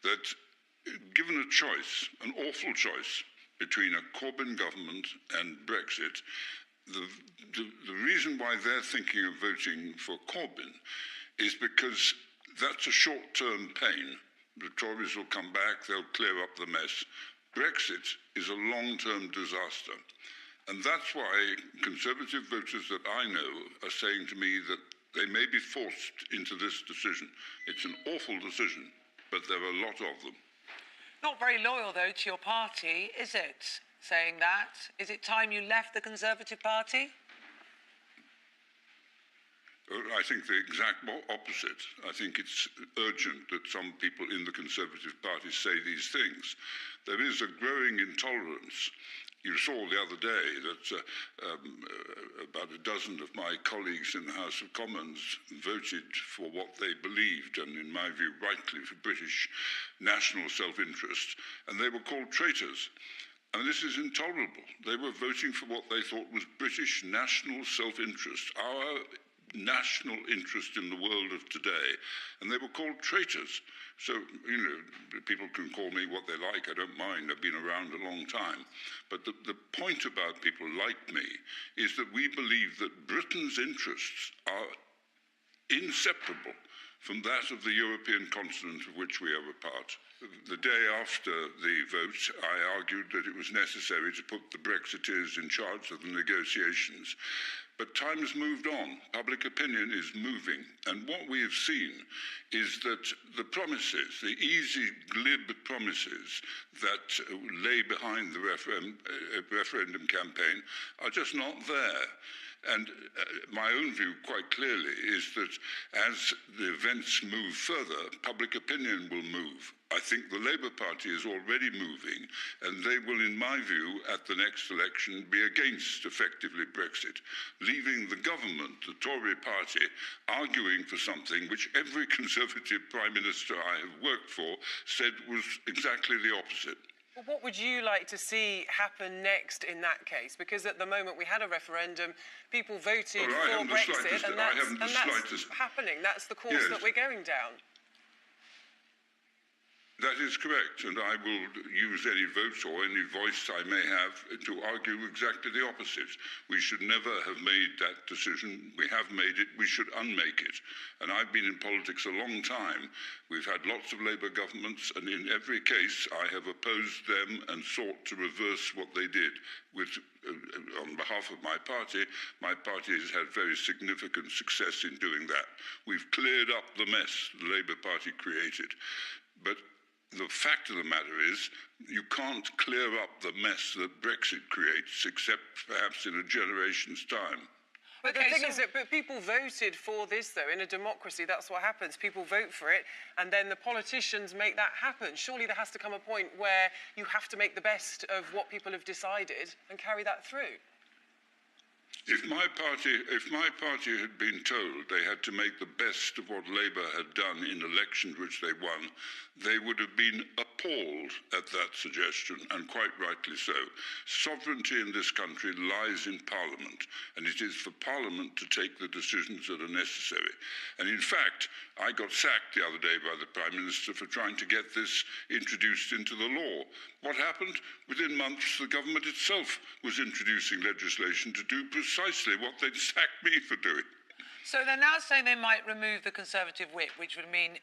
that given a choice, an awful choice, between a Corbyn government and Brexit, the reason why they're thinking of voting for Corbyn is because that's a short-term pain. The Tories will come back, they'll clear up the mess. Brexit is a long-term disaster. And that's why Conservative voters that I know are saying to me that they may be forced into this decision. It's an awful decision, but there are a lot of them. Not very loyal, though, to your party, is it, saying that? Is it time you left the Conservative Party? I think the exact opposite. I think it's urgent that some people in the Conservative Party say these things. There is a growing intolerance. You saw the other day that about a dozen of my colleagues in the House of Commons voted for what they believed, and in my view, rightly, for British national self-interest, and they were called traitors. And this is intolerable. They were voting for what they thought was British national self-interest, our national interest in the world of today, and they were called traitors. So, you know, people can call me what they like, I don't mind, I've been around a long time. But the point about people like me is that we believe that Britain's interests are inseparable from that of the European continent of which we are a part. The day after the vote, I argued that it was necessary to put the Brexiteers in charge of the negotiations. But time has moved on. Public opinion is moving. And what we have seen is that the promises, the easy, glib promises that lay behind the referendum campaign are just not there. And my own view, quite clearly, is that as the events move further, public opinion will move. I think the Labour Party is already moving, and they will, in my view, at the next election, be against, effectively, Brexit, leaving the government, the Tory party, arguing for something which every Conservative Prime Minister I have worked for said was exactly the opposite. Well, what would you like to see happen next in that case? Because at the moment we had a referendum, people voted for Brexit, and that's happening. That's the course that we're going down. That is correct, and I will use any vote or any voice I may have to argue exactly the opposite. We should never have made that decision. We have made it. We should unmake it. And I've been in politics a long time. We've had lots of Labour governments, and in every case I have opposed them and sought to reverse what they did. On behalf of my party has had very significant success in doing that. We've cleared up the mess the Labour Party created. But the fact of the matter is, you can't clear up the mess that Brexit creates, except perhaps in a generation's time. But the thing is that people voted for this, though. In a democracy, that's what happens. People vote for it, and then the politicians make that happen. Surely there has to come a point where you have to make the best of what people have decided and carry that through. If my party had been told they had to make the best of what Labour had done in elections which they won, they would have been appalled at that suggestion, and quite rightly so. Sovereignty in this country lies in Parliament, and it is for Parliament to take the decisions that are necessary. And in fact, I got sacked the other day by the Prime Minister for trying to get this introduced into the law. What happened? Within months, the government itself was introducing legislation to do precisely what they'd sacked me for doing. So they're now saying they might remove the Conservative whip, which would mean